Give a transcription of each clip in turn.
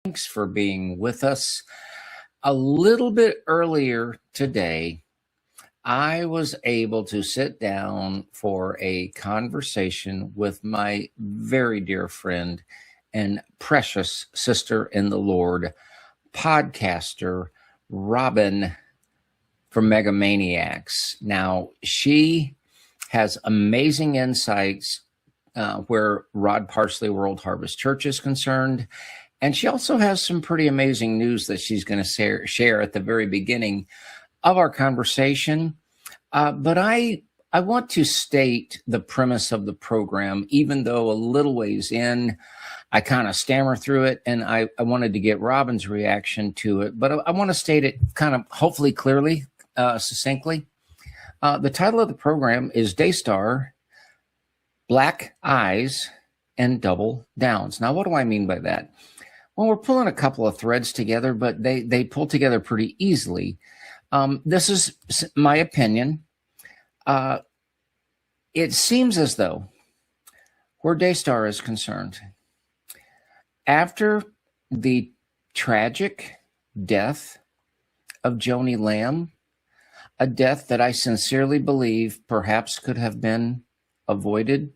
Thanks for being with us. A little bit earlier today, I was able to sit down for a conversation with my very dear friend and precious sister in the Lord, podcaster Robyn from Mega Maniacs. Now, she has amazing insights where Rod Parsley World Harvest Church is concerned. And she also has some pretty amazing news that she's going to share at the very beginning of our conversation. But I want to state the premise of the program, even though a little ways in, I kind of stammer through it, and I wanted to get Robyn's reaction to it. But I want to state it kind of hopefully clearly, succinctly. The title of the program is Daystar, Black Eyes, and Double Downs. Now, what do I mean by that? Well, we're pulling a couple of threads together, but they pull together pretty easily. This is my opinion. It seems as though, where Daystar is concerned, after the tragic death of Joni Lamb, a death that I sincerely believe perhaps could have been avoided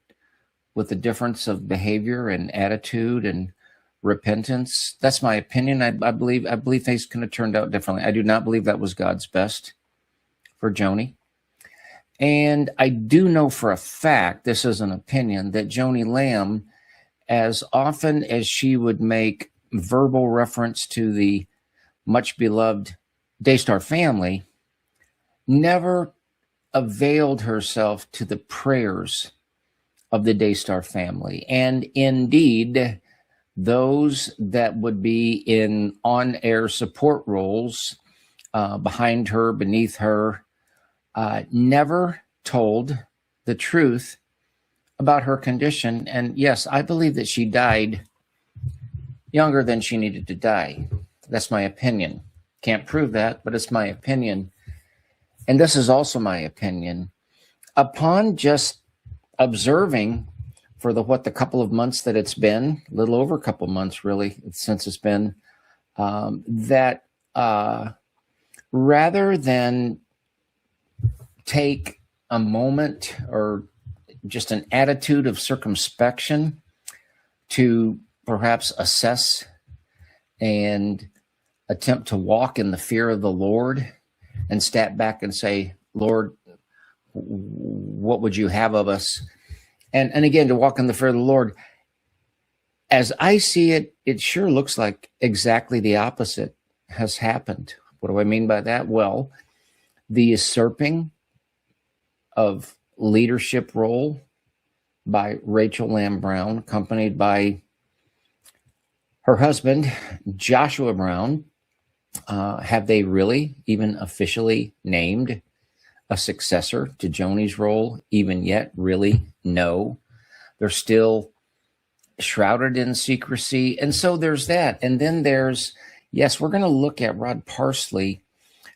with a difference of behavior and attitude and repentance. That's my opinion. I believe things could have turned out differently. I do not believe that was God's best for Joni. And I do know for a fact, this is an opinion, that Joni Lamb, as often as she would make verbal reference to the much beloved Daystar family, never availed herself to the prayers of the Daystar family. And indeed, those that would be in on-air support roles behind her, beneath her, never told the truth about her condition. And yes, I believe that she died younger than she needed to die. That's my opinion. Can't prove that, but it's my opinion. And this is also my opinion. Upon just observing for the couple of months that it's been, a little over a couple of months really since it's been, that rather than take a moment or just an attitude of circumspection to perhaps assess and attempt to walk in the fear of the Lord and step back and say, Lord, what would you have of us? And again, to walk in the fear of the Lord, as I see it, it sure looks like exactly the opposite has happened. What do I mean by that? Well, the usurping of leadership role by Rachel Lamb Brown, accompanied by her husband, Joshua Brown. Have they really even officially named a successor to Joni's role even yet? Really? No. They're still shrouded in secrecy. And so there's that. And then there's, yes, we're going to look at Rod Parsley,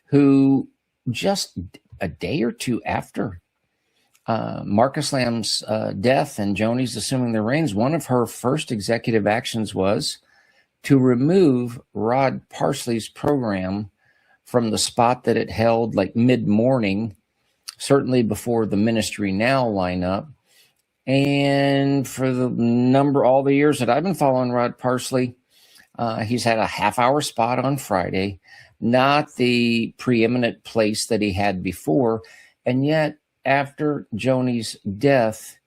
who just a day or two after Marcus Lamb's death and Joni's assuming the reins, one of her first executive actions was to remove Rod Parsley's program from the spot that it held like mid-morning, certainly before the Ministry Now lineup. And for all the years that I've been following Rod Parsley, he's had a half-hour spot on Friday, not the preeminent place that he had before. And yet, after Joni's death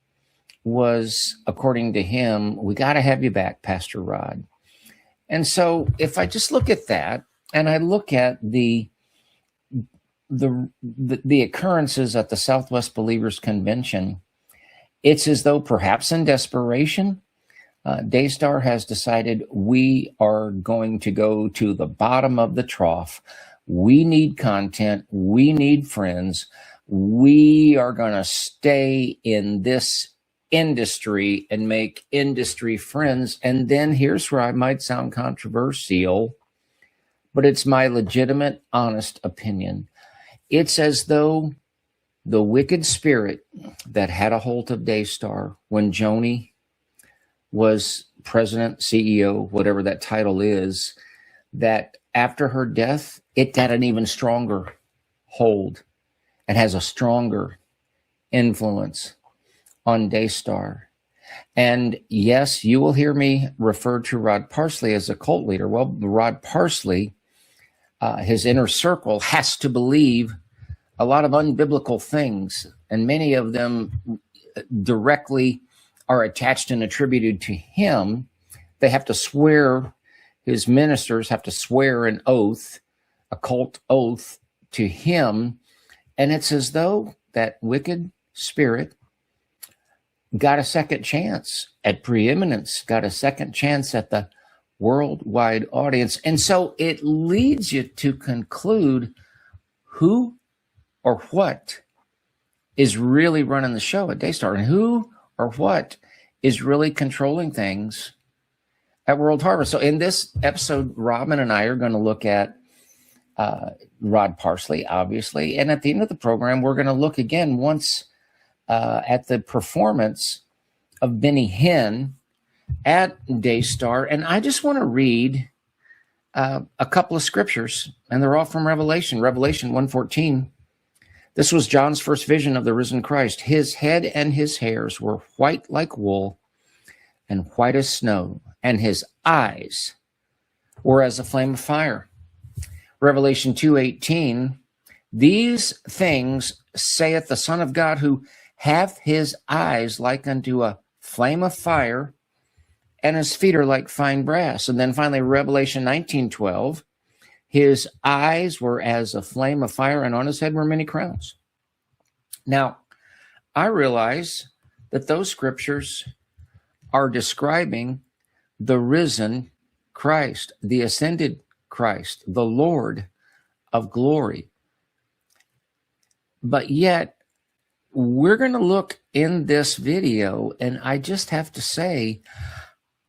was, according to him, we got to have you back, Pastor Rod. And so if I just look at that, and I look at the occurrences at the Southwest Believers Convention, it's as though perhaps in desperation, Daystar has decided we are going to go to the bottom of the trough. We need content. We need friends. We are going to stay in this industry and make industry friends. And then here's where I might sound controversial, but it's my legitimate, honest opinion. It's as though the wicked spirit that had a hold of Daystar when Joni was president, CEO, whatever that title is, that after her death, it got an even stronger hold and has a stronger influence on Daystar. And yes, you will hear me refer to Rod Parsley as a cult leader. Well, Rod Parsley, his inner circle has to believe a lot of unbiblical things, and many of them directly are attached and attributed to him. They have to swear, his ministers have to swear an oath, a cult oath to him. And it's as though that wicked spirit got a second chance at preeminence, got a second chance at the worldwide audience. And so it leads you to conclude who or what is really running the show at Daystar, and who or what is really controlling things at World Harvest. So in this episode, Robyn and I are going to look at Rod Parsley, obviously. And at the end of the program, we're going to look again once at the performance of Benny Hinn at Daystar. And I just want to read a couple of scriptures, and they're all from Revelation 1:14. This was John's first vision of the risen Christ. His head and his hairs were white like wool and white as snow, and his eyes were as a flame of fire. Revelation 2:18, these things saith the Son of God, who hath his eyes like unto a flame of fire, and his feet are like fine brass. And then finally, Revelation 19:12, his eyes were as a flame of fire, and on his head were many crowns. Now, I realize that those scriptures are describing the risen Christ, the ascended Christ, the Lord of glory. But yet, we're going to look in this video, and I just have to say,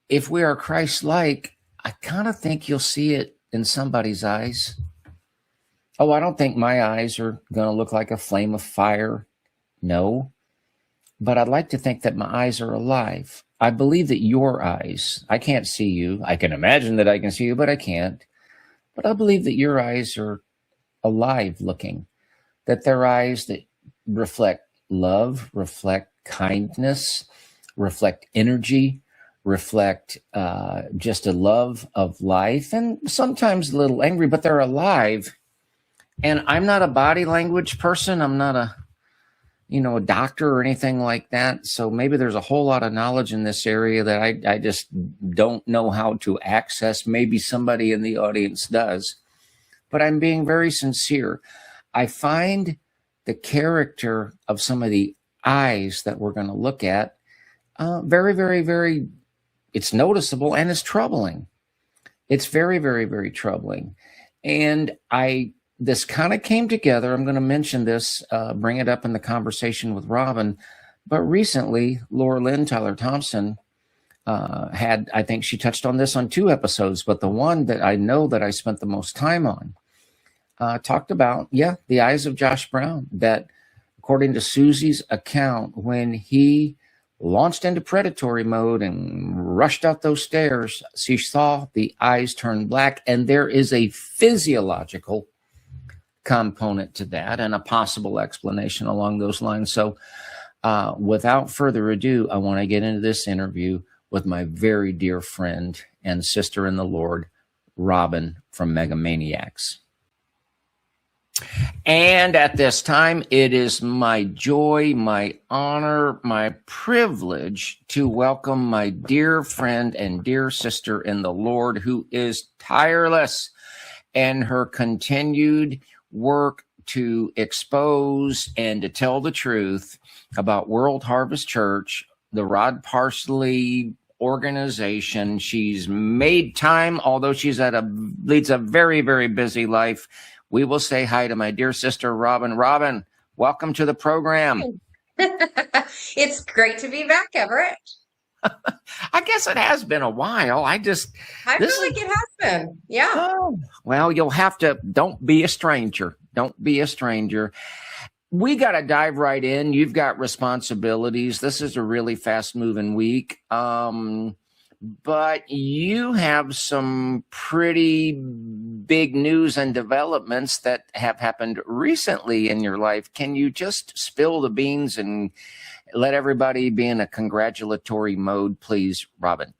if we are Christ-like, I kind of think you'll see it in somebody's eyes. Oh, I don't think my eyes are going to look like a flame of fire. No. But I'd like to think that my eyes are alive. I believe that your eyes, I can't see you. I can imagine that I can see you, but I can't. But I believe that your eyes are alive looking, that they're eyes that reflect love, reflect kindness, reflect energy, reflect just a love of life, and sometimes a little angry, but they're alive. And I'm not a body language person. I'm not a doctor or anything like that. So maybe there's a whole lot of knowledge in this area that I just don't know how to access. Maybe somebody in the audience does, but I'm being very sincere. I find the character of some of the eyes that we're going to look at very, very, very, it's noticeable and it's troubling. It's very, very, very troubling. And this kind of came together. I'm going to mention this, bring it up in the conversation with Robyn. But recently, Laura Lynn Tyler Thompson I think she touched on this on 2 episodes, but the one that I know that I spent the most time on talked about, the eyes of Josh Brown, that according to Susie's account, when he launched into predatory mode and rushed out those stairs, she saw the eyes turn black, and there is a physiological component to that and a possible explanation along those lines. So without further ado, I want to get into this interview with my very dear friend and sister in the Lord, Robyn from Mega Maniacs. And at this time, it is my joy, my honor, my privilege to welcome my dear friend and dear sister in the Lord, who is tireless in her continued work to expose and to tell the truth about World Harvest Church, the Rod Parsley organization. She's made time, although she's leads a very, very busy life. We will say hi to my dear sister, Robyn. Robyn, welcome to the program. It's great to be back, Everett. I guess it has been a while. I feel like it has been. Yeah. Oh, well, you'll have to, don't be a stranger. Don't be a stranger. We got to dive right in. You've got responsibilities. This is a really fast moving week. but you have some pretty big news and developments that have happened recently in your life. Can you just spill the beans and let everybody be in a congratulatory mode, please, Robyn?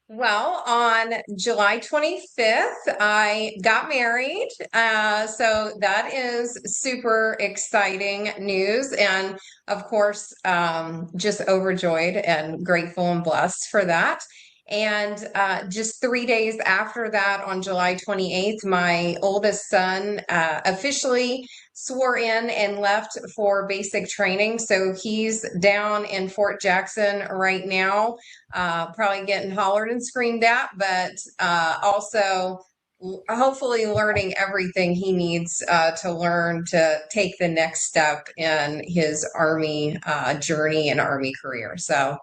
Well, on July 25th, I got married. So that is super exciting news. And of course, just overjoyed and grateful and blessed for that. And just 3 days after that, on July 28th, my oldest son officially swore in and left for basic training. So he's down in Fort Jackson right now, probably getting hollered and screamed at, but also hopefully learning everything he needs to learn to take the next step in his Army journey and Army career. So.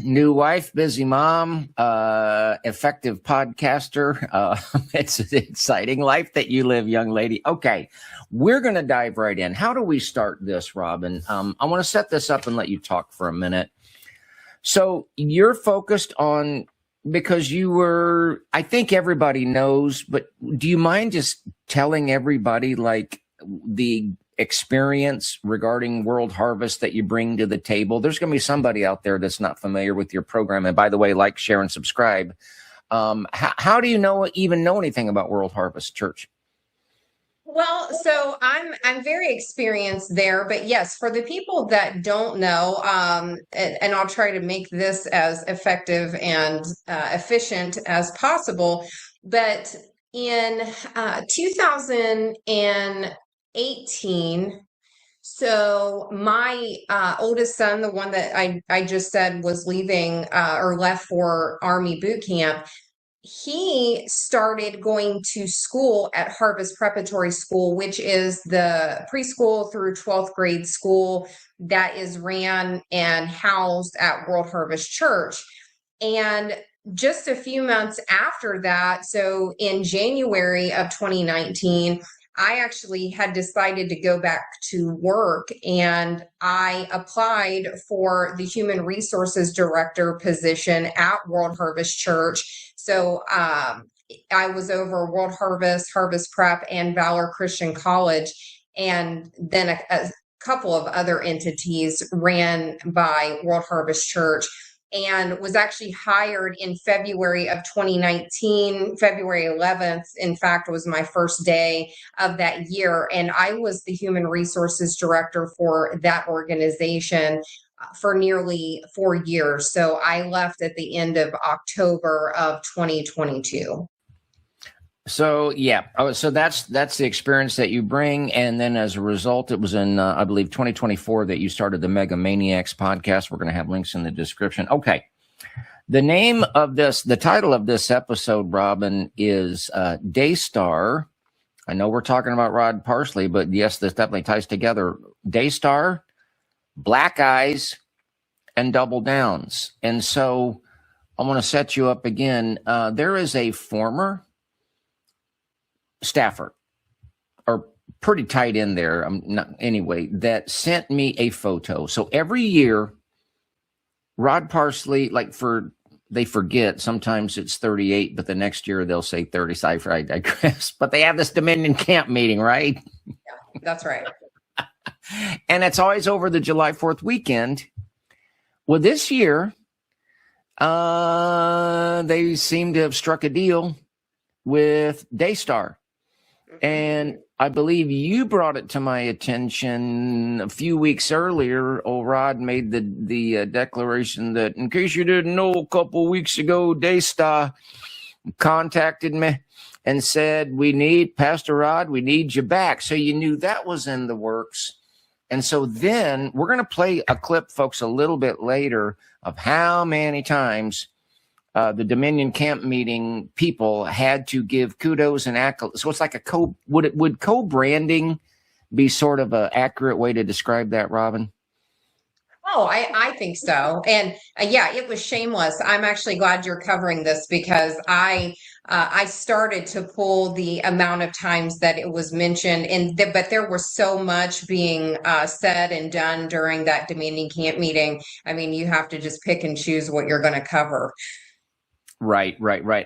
New wife, busy mom, effective podcaster. It's an exciting life that you live, young lady. Okay, we're going to dive right in. How do we start this, Robyn? I want to set this up and let you talk for a minute. So you're focused on, because you were, I think everybody knows, but do you mind just telling everybody like the experience regarding World Harvest that you bring to the table? There's going to be somebody out there that's not familiar with your program. And by the way, like, share, and subscribe. How do you even know anything about World Harvest Church? Well, so I'm very experienced there, but yes, for the people that don't know, and I'll try to make this as effective and efficient as possible. But in 2018, so my oldest son, the one that I just said was leaving or left for Army boot camp, he started going to school at Harvest Preparatory School, which is the preschool through 12th grade school that is ran and housed at World Harvest Church. And just a few months after that, so in January of 2019, I actually had decided to go back to work, and I applied for the human resources director position at World Harvest Church. So I was over World Harvest, Harvest Prep, and Valor Christian College, and then a couple of other entities ran by World Harvest Church, and was actually hired in February of 2019, February 11th. In fact, was my first day of that year. And I was the human resources director for that organization for nearly 4 years. So I left at the end of October of 2022. So yeah, so that's the experience that you bring, and then as a result, it was in I believe 2024 that you started the Mega Maniacs Podcast. We're going to have links in the description. Okay, the title of this episode, Robyn, is Daystar. I know we're talking about Rod Parsley, but yes, this definitely ties together. Daystar, Black Eyes, and Double Downs. And so I want to set you up again. There is a former staffer, or pretty tight in there, that sent me a photo. So every year, Rod Parsley, they forget, sometimes it's 38, but the next year they'll say 30. I digress. But they have this Dominion camp meeting, right? Yeah, that's right. And it's always over the July 4th weekend. Well, this year, they seem to have struck a deal with Daystar. And I believe you brought it to my attention a few weeks earlier. Old Rod made the declaration that, in case you didn't know, a couple weeks ago, Daystar contacted me and said, Pastor Rod, we need you back. So you knew that was in the works. And so then we're going to play a clip, folks, a little bit later of how many times the Dominion camp meeting people had to give kudos and accolades. So it's like would co-branding be sort of an accurate way to describe that, Robyn? Oh, I think so. And yeah, it was shameless. I'm actually glad you're covering this, because I I started to pull the amount of times that it was mentioned, but there was so much being said and done during that demanding camp meeting. I mean, you have to just pick and choose what you're going to cover. Right.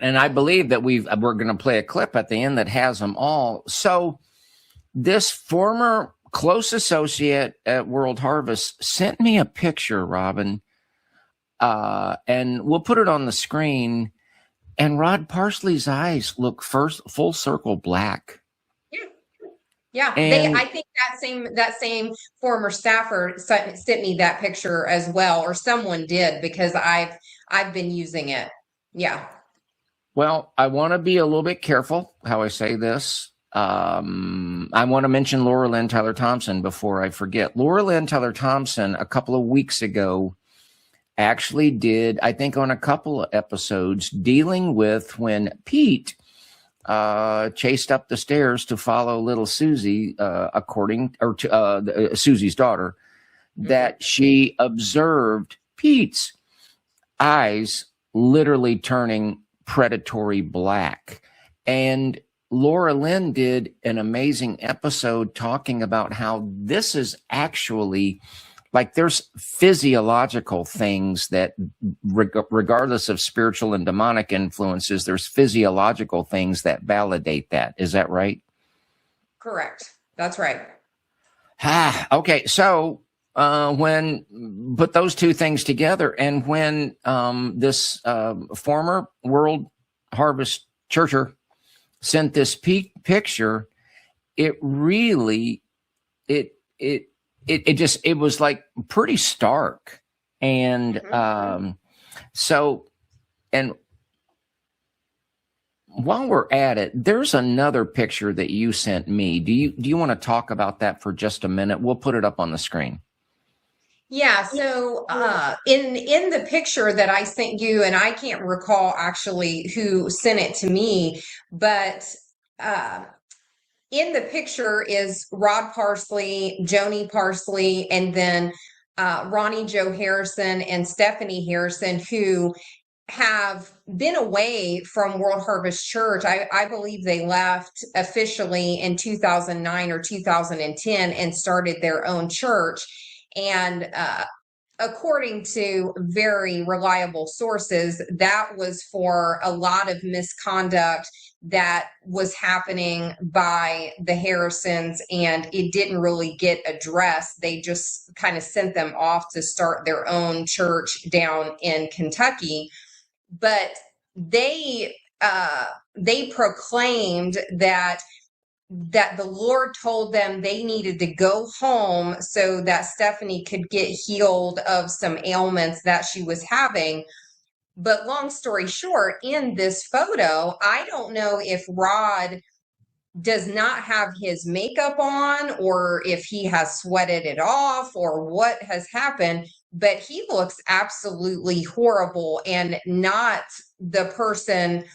And I believe that we're going to play a clip at the end that has them all. So this former close associate at World Harvest sent me a picture, Robyn, and we'll put it on the screen. And Rod Parsley's eyes look full circle black. Yeah. I think that same former staffer sent me that picture as well, or someone did, because I've been using it. Yeah. Well, I want to be a little bit careful how I say this. I want to mention Laura Lynn Tyler Thompson before I forget. Laura Lynn Tyler Thompson, a couple of weeks ago, actually did, I think, on a couple of episodes, dealing with when Pete chased up the stairs to follow little Susie, Susie's daughter, that she observed Pete's eyes literally turning predatory black. And Laura Lynn did an amazing episode talking about how this is actually, like, there's physiological things that, regardless of spiritual and demonic influences, there's physiological things that validate that. Is that right? Correct. That's right. Okay. So when put those two things together, and when this former World Harvest churcher sent this picture, it really, it was like pretty stark. And so, and while we're at it, there's another picture that you sent me. Do you want to talk about that for just a minute? We'll put it up on the screen. Yeah. So in the picture that I sent you, and I can't recall actually who sent it to me, but in the picture is Rod Parsley, Joni Parsley, and then Ronnie Joe Harrison and Stephanie Harrison, who have been away from World Harvest Church. I believe they left officially in 2009 or 2010 and started their own church. And according to very reliable sources, that was for a lot of misconduct that was happening by the Harrisons, and it didn't really get addressed. They just kind of sent them off to start their own church down in Kentucky. But they proclaimed that the Lord told them they needed to go home so that Stephanie could get healed of some ailments that she was having. But long story short, in this photo, I don't know if Rod does not have his makeup on, or if he has sweated it off, or what has happened, but he looks absolutely horrible and not the person.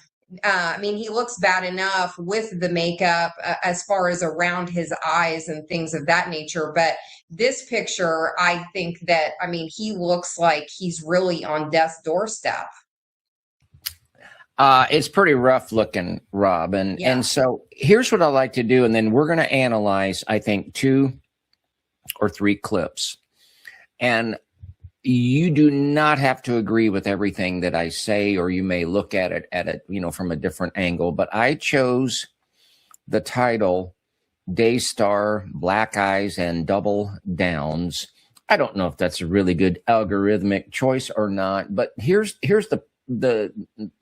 I mean, he looks bad enough with the makeup as far as around his eyes and things of that nature. But this picture, I think that, I mean, he looks like he's really on death's doorstep. It's pretty rough looking, Rob. And so here's what I like to do. And then we're going to analyze, I think, 2 or 3 clips. And you do not have to agree with everything that I say, or you may look at it, from a different angle. But I chose the title Daystar, Black Eyes and Double Downs. I don't know if that's a really good algorithmic choice or not, but here's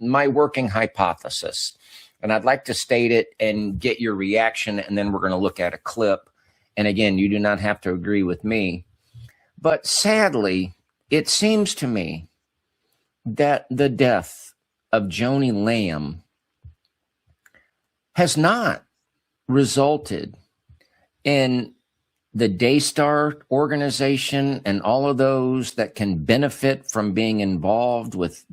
my working hypothesis. And I'd like to state it and get your reaction, and then we're going to look at a clip. And again, you do not have to agree with me. But sadly, it seems to me that the death of Joni Lamb has not resulted in the Daystar organization and all of those that can benefit from being involved with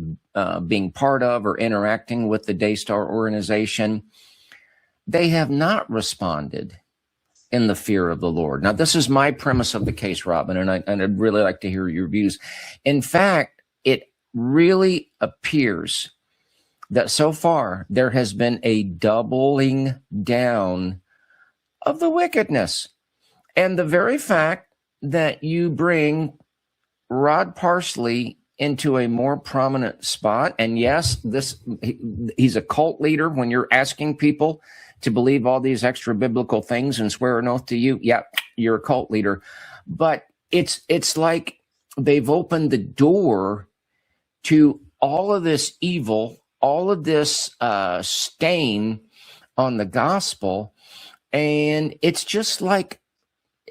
being part of or interacting with the Daystar organization. They have not responded in the fear of the Lord. Now, this is my premise of the case, Robyn, and I'd really like to hear your views. In fact, it really appears that so far there has been a doubling down of the wickedness. And the very fact that you bring Rod Parsley into a more prominent spot, and yes, he's a cult leader. When you're asking people to believe all these extra biblical things and swear an oath to you, yeah, you're a cult leader. But it's like they've opened the door to all of this evil, all of this stain on the gospel. And it's just like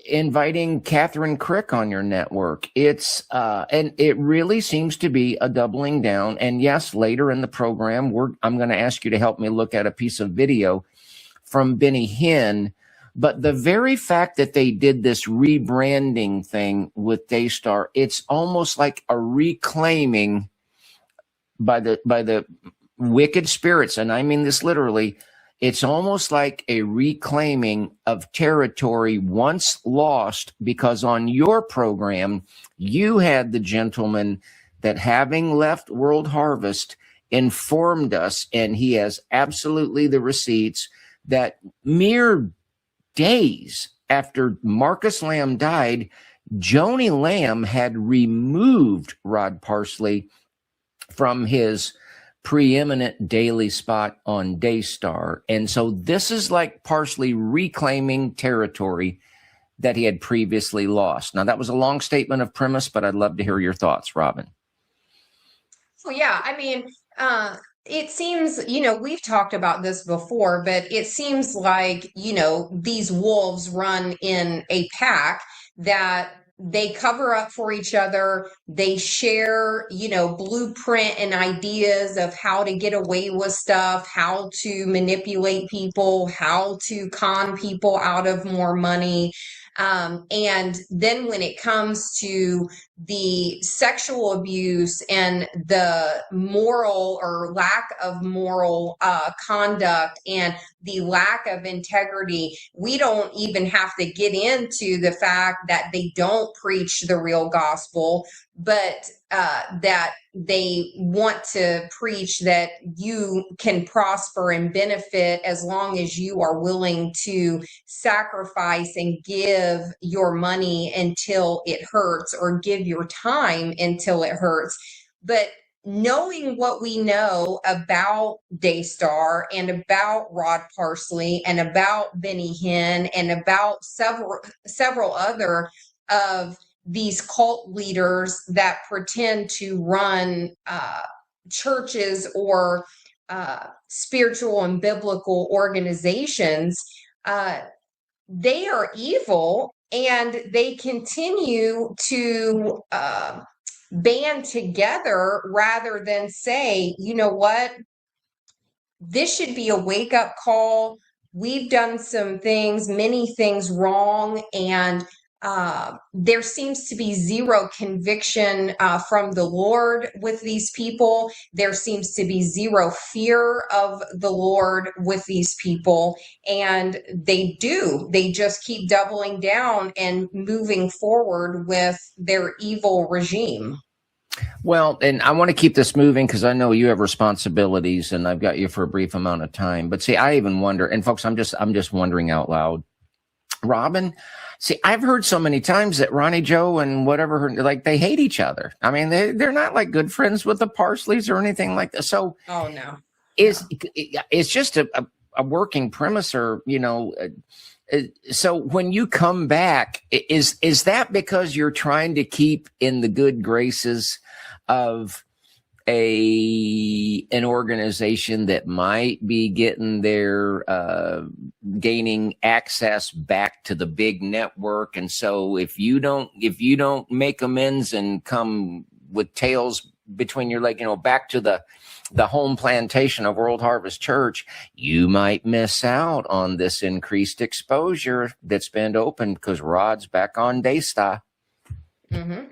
inviting Catherine Crick on your network. And it really seems to be a doubling down. And yes, later in the program, I'm going to ask you to help me look at a piece of video from Benny Hinn. But the very fact that they did this rebranding thing with Daystar, it's almost like a reclaiming by the wicked spirits, and I mean this literally. It's almost like a reclaiming of territory once lost, because on your program, you had the gentleman that, having left World Harvest, informed us, and he has absolutely the receipts, that mere days after Marcus Lamb died, Joni Lamb had removed Rod Parsley from his preeminent daily spot on Daystar. And so this is like Parsley reclaiming territory that he had previously lost. Now, that was a long statement of premise, but I'd love to hear your thoughts, Robyn. Well, yeah, I mean, it seems, we've talked about this before, but it seems like, these wolves run in a pack, that they cover up for each other. They share, blueprint and ideas of how to get away with stuff, how to manipulate people, how to con people out of more money. And then when it comes to the sexual abuse and the moral or lack of moral conduct and the lack of integrity, we don't even have to get into the fact that they don't preach the real gospel, but that they want to preach that you can prosper and benefit as long as you are willing to sacrifice and give your money until it hurts, or give your time until it hurts. But knowing what we know about Daystar and about Rod Parsley and about Benny Hinn and about several other of these cult leaders that pretend to run churches or spiritual and biblical organizations, they are evil, and they continue to band together rather than say, you know what, this should be a wake-up call. We've done some things, many things wrong, and there seems to be zero conviction from the Lord with these people. There seems to be zero fear of the Lord with these people. And they just keep doubling down and moving forward with their evil regime. Well, and I want to keep this moving because I know you have responsibilities, and I've got you for a brief amount of time. But see, I even wonder, and folks, I'm just wondering out loud, Robyn, see, I've heard so many times that Ronnie Joe and whatever, like, they hate each other. I mean, they're not like good friends with the Parsleys or anything like that. So, oh no, it's just a working premise, or so when you come back, is that because you're trying to keep in the good graces of an organization that might be getting their gaining access back to the big network? And so if you don't make amends and come with tails between your legs, back to the home plantation of World Harvest Church, you might miss out on this increased exposure that's been opened because Rod's back on Daystar. Mm-hmm.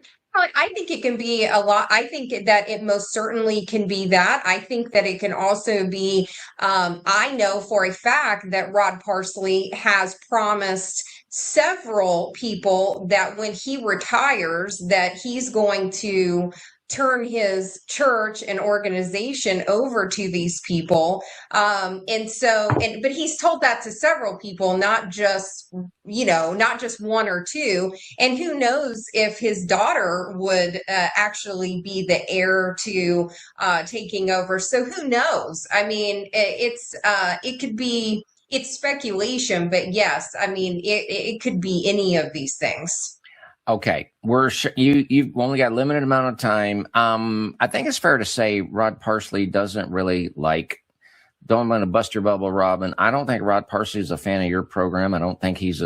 I think it can be a lot. I think that it most certainly can be that. I think that it can also be, I know for a fact that Rod Parsley has promised several people that when he retires, that he's going to turn his church and organization over to these people. But he's told that to several people, not just one or two. And who knows if his daughter would actually be the heir to taking over. So who knows? I mean, it could be, it's speculation, but yes, I mean, it could be any of these things. Okay, you've only got a limited amount of time. I think it's fair to say Rod Parsley doesn't really like. Don't want to bust your bubble, Robyn. I don't think Rod Parsley is a fan of your program. I don't think he's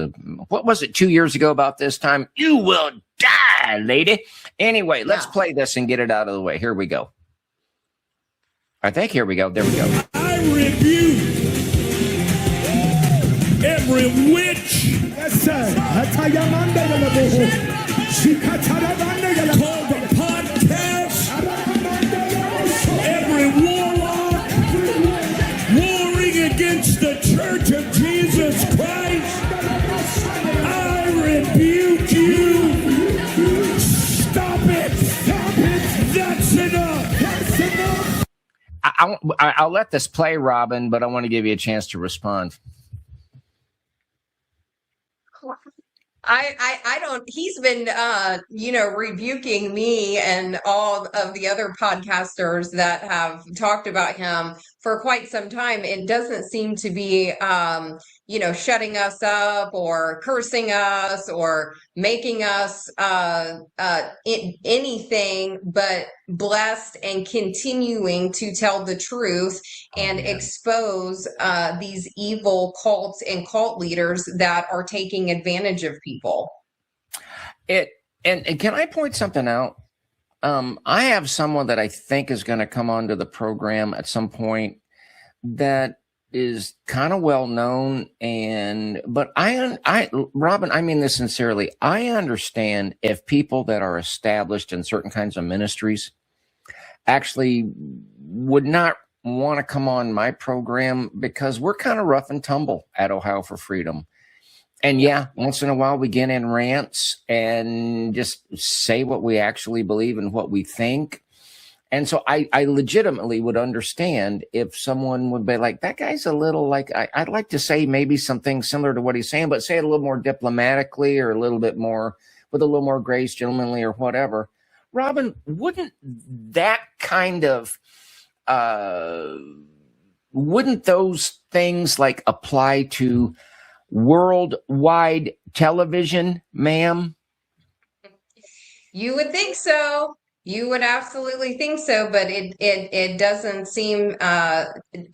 what was it 2 years ago about this time? You will die, lady. Anyway, let's play this and get it out of the way. Here we go. I think here we go. There we go. I rebuke every witch. Yes, sir. Called the podcast. Every warlock warring against the Church of Jesus Christ. I rebuke you. Stop it. Stop it. That's enough. That's enough. I'll let this play, Robyn, but I want to give you a chance to respond. I don't, he's been, rebuking me and all of the other podcasters that have talked about him for quite some time. It doesn't seem to be, shutting us up or cursing us or making us anything but blessed and continuing to tell the truth and expose these evil cults and cult leaders that are taking advantage of people. And can I point something out? I have someone that I think is going to come onto the program at some point that is kind of well known, but Robyn, I mean this sincerely. I understand if people that are established in certain kinds of ministries actually would not want to come on my program because we're kind of rough and tumble at Ohio for Freedom. And once in a while we get in rants and just say what we actually believe and what we think. And so I legitimately would understand if someone would be like, that guy's a little like, I'd like to say maybe something similar to what he's saying, but say it a little more diplomatically or a little bit more with a little more grace, gentlemanly or whatever. Robyn, wouldn't that kind of, wouldn't those things like apply to worldwide television, ma'am? You would think so. You would absolutely think so, but it doesn't seem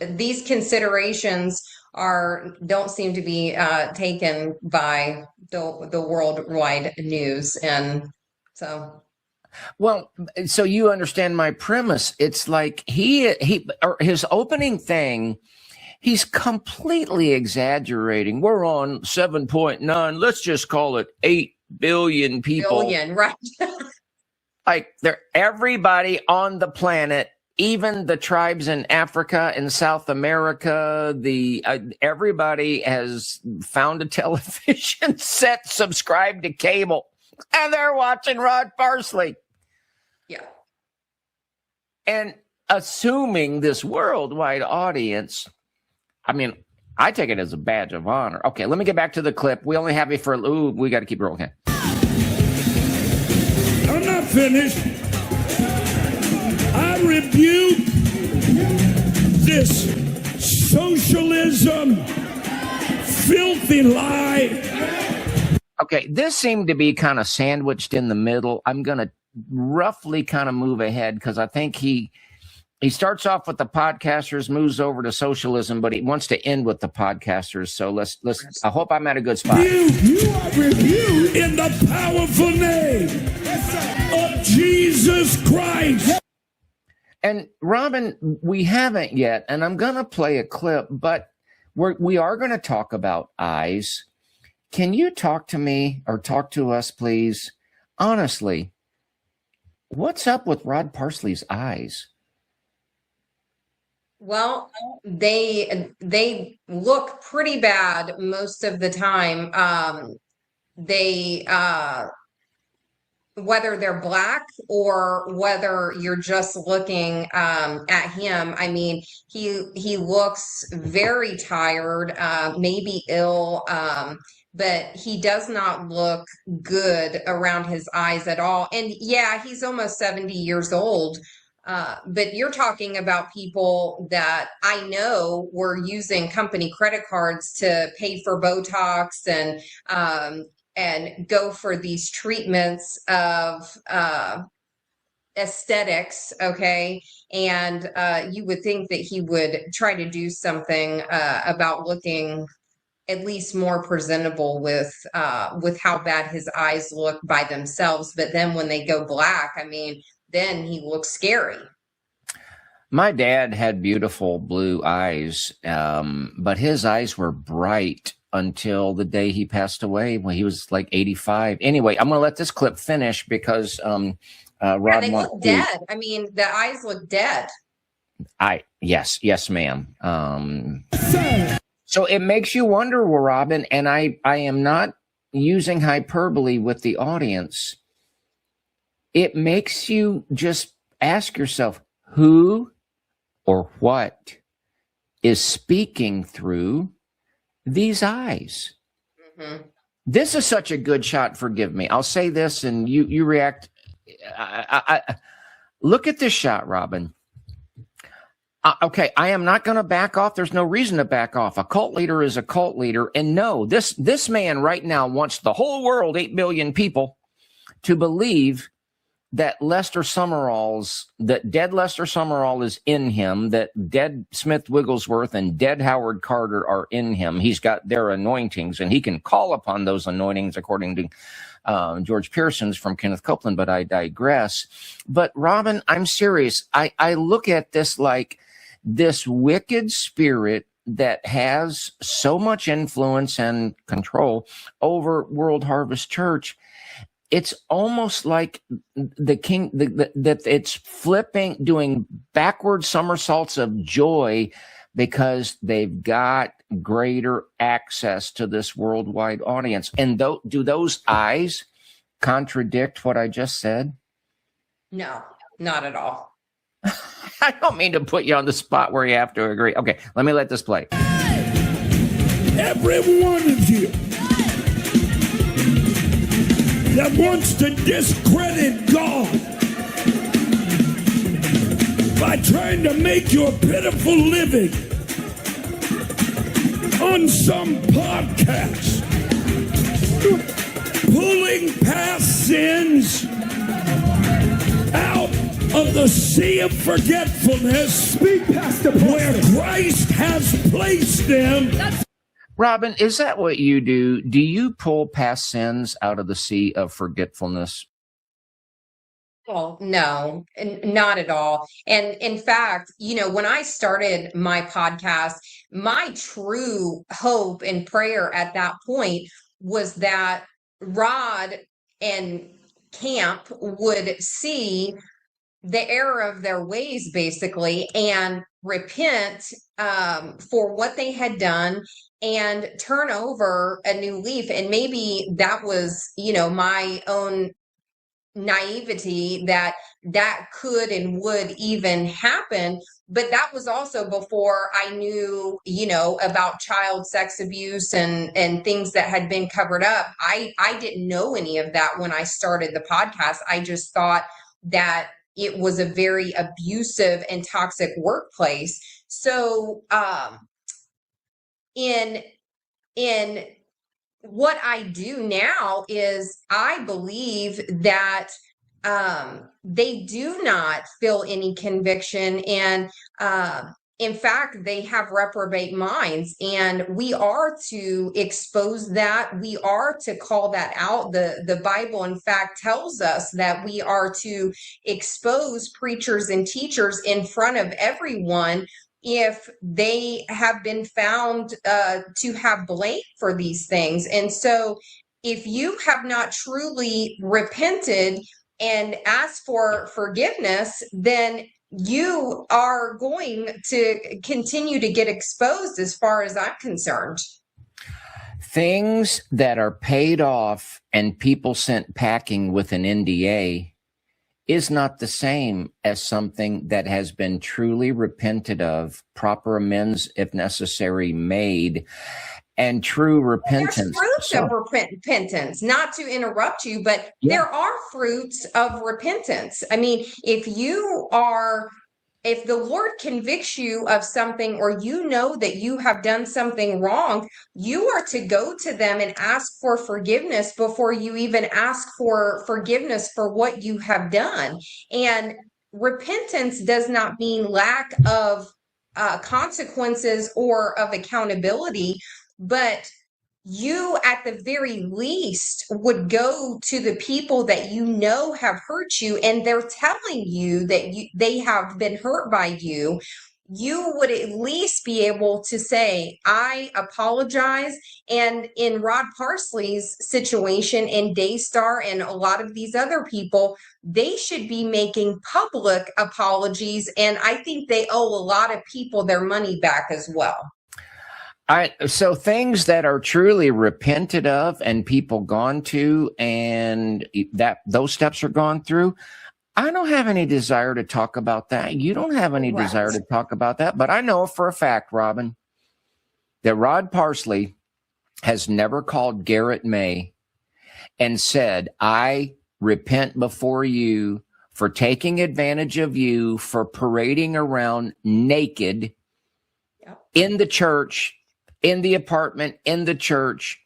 these considerations don't seem to be taken by the worldwide news, and so. Well, so you understand my premise. It's like his opening thing, he's completely exaggerating. We're on 7.9. Let's just call it 8 billion people. Billion, right? Like everybody on the planet, even the tribes in Africa and South America, everybody has found a television set, subscribed to cable, and they're watching Rod Parsley. Yeah. And assuming this worldwide audience, I mean, I take it as a badge of honor. Okay, let me get back to the clip. We only have it for, we got to keep rolling. I'm not finished. I rebuke this socialism, filthy lie. Okay, this seemed to be kind of sandwiched in the middle. I'm going to roughly kind of move ahead because I think he starts off with the podcasters, moves over to socialism, but he wants to end with the podcasters. So let's. I hope I'm at a good spot. You are rebuked in the powerful name of Jesus Christ. And Robyn, we haven't yet, and I'm going to play a clip, but we are going to talk about eyes. Can you talk to me or talk to us, please? Honestly, what's up with Rod Parsley's eyes? Well, they look pretty bad most of the time. whether they're black or whether you're just looking at him. I mean, he looks very tired, maybe ill, but he does not look good around his eyes at all. And yeah, he's almost 70 years old. But you're talking about people that I know were using company credit cards to pay for Botox and go for these treatments of aesthetics, okay? And you would think that he would try to do something about looking at least more presentable with how bad his eyes look by themselves. But then when they go black, I mean, then he looks scary. My dad had beautiful blue eyes, but his eyes were bright until the day he passed away when he was like 85. Anyway, I'm going to let this clip finish because Rod, yeah, they look dead. I mean, the eyes look dead. Yes, ma'am. So it makes you wonder, Robyn, and I am not using hyperbole with the audience. It makes you just ask yourself, who or what is speaking through these eyes? Mm-hmm. This is such a good shot. Forgive me. I'll say this and you react. Look at this shot, Robyn. Okay, I am not going to back off. There's no reason to back off. A cult leader is a cult leader. And no, this man right now wants the whole world, 8 billion people, to believe that dead Lester Summerall is in him, that dead Smith Wigglesworth and dead Howard Carter are in him. He's got their anointings, and he can call upon those anointings, according to George Pearson's from Kenneth Copeland, but I digress. But Robyn, I'm serious. I look at this like this wicked spirit that has so much influence and control over World Harvest Church. It's almost like that it's flipping, doing backward somersaults of joy because they've got greater access to this worldwide audience. And do those eyes contradict what I just said? No, not at all. I don't mean to put you on the spot where you have to agree. Okay, let me let this play. Every one of you that wants to discredit God by trying to make your pitiful living on some podcast, pulling past sins out of the sea of forgetfulness. Speak, Pastor Paul, where Christ has placed them. Robyn, is that what you do? Do you pull past sins out of the sea of forgetfulness? Oh, no, not at all. And in fact, when I started my podcast, my true hope and prayer at that point was that Rod and Camp would see the error of their ways, basically, and repent for what they had done and turn over a new leaf. And maybe that was, my own naivety that could and would even happen. But that was also before I knew, about child sex abuse and things that had been covered up. I didn't know any of that when I started the podcast. I just thought that it was a very abusive and toxic workplace. So, in what I do now is I believe that they do not feel any conviction, and in fact, they have reprobate minds, and we are to expose that. We are to call that out. The Bible, in fact, tells us that we are to expose preachers and teachers in front of everyone if they have been found to have blame for these things. And so if you have not truly repented and asked for forgiveness, then you are going to continue to get exposed as far as I'm concerned. Things that are paid off and people sent packing with an NDA is not the same as something that has been truly repented of, proper amends, if necessary, made, and true repentance. There's fruits of repentance, not to interrupt you, but there are fruits of repentance. I mean, if the Lord convicts you of something, or you know that you have done something wrong, you are to go to them and ask for forgiveness before you even ask for forgiveness for what you have done. And repentance does not mean lack of consequences or of accountability, but you at the very least would go to the people that you know have hurt you, and they're telling you that they have been hurt by you. You would at least be able to say, I apologize. And in Rod Parsley's situation, in Daystar and a lot of these other people, they should be making public apologies. And I think they owe a lot of people their money back as well. So things that are truly repented of and people gone to, and that those steps are gone through, I don't have any desire to talk about that. You don't have any desire to talk about that. But I know for a fact, Robyn, that Rod Parsley has never called Garrett May and said, I repent before you for taking advantage of you, for parading around naked in the church, in the apartment, in the church,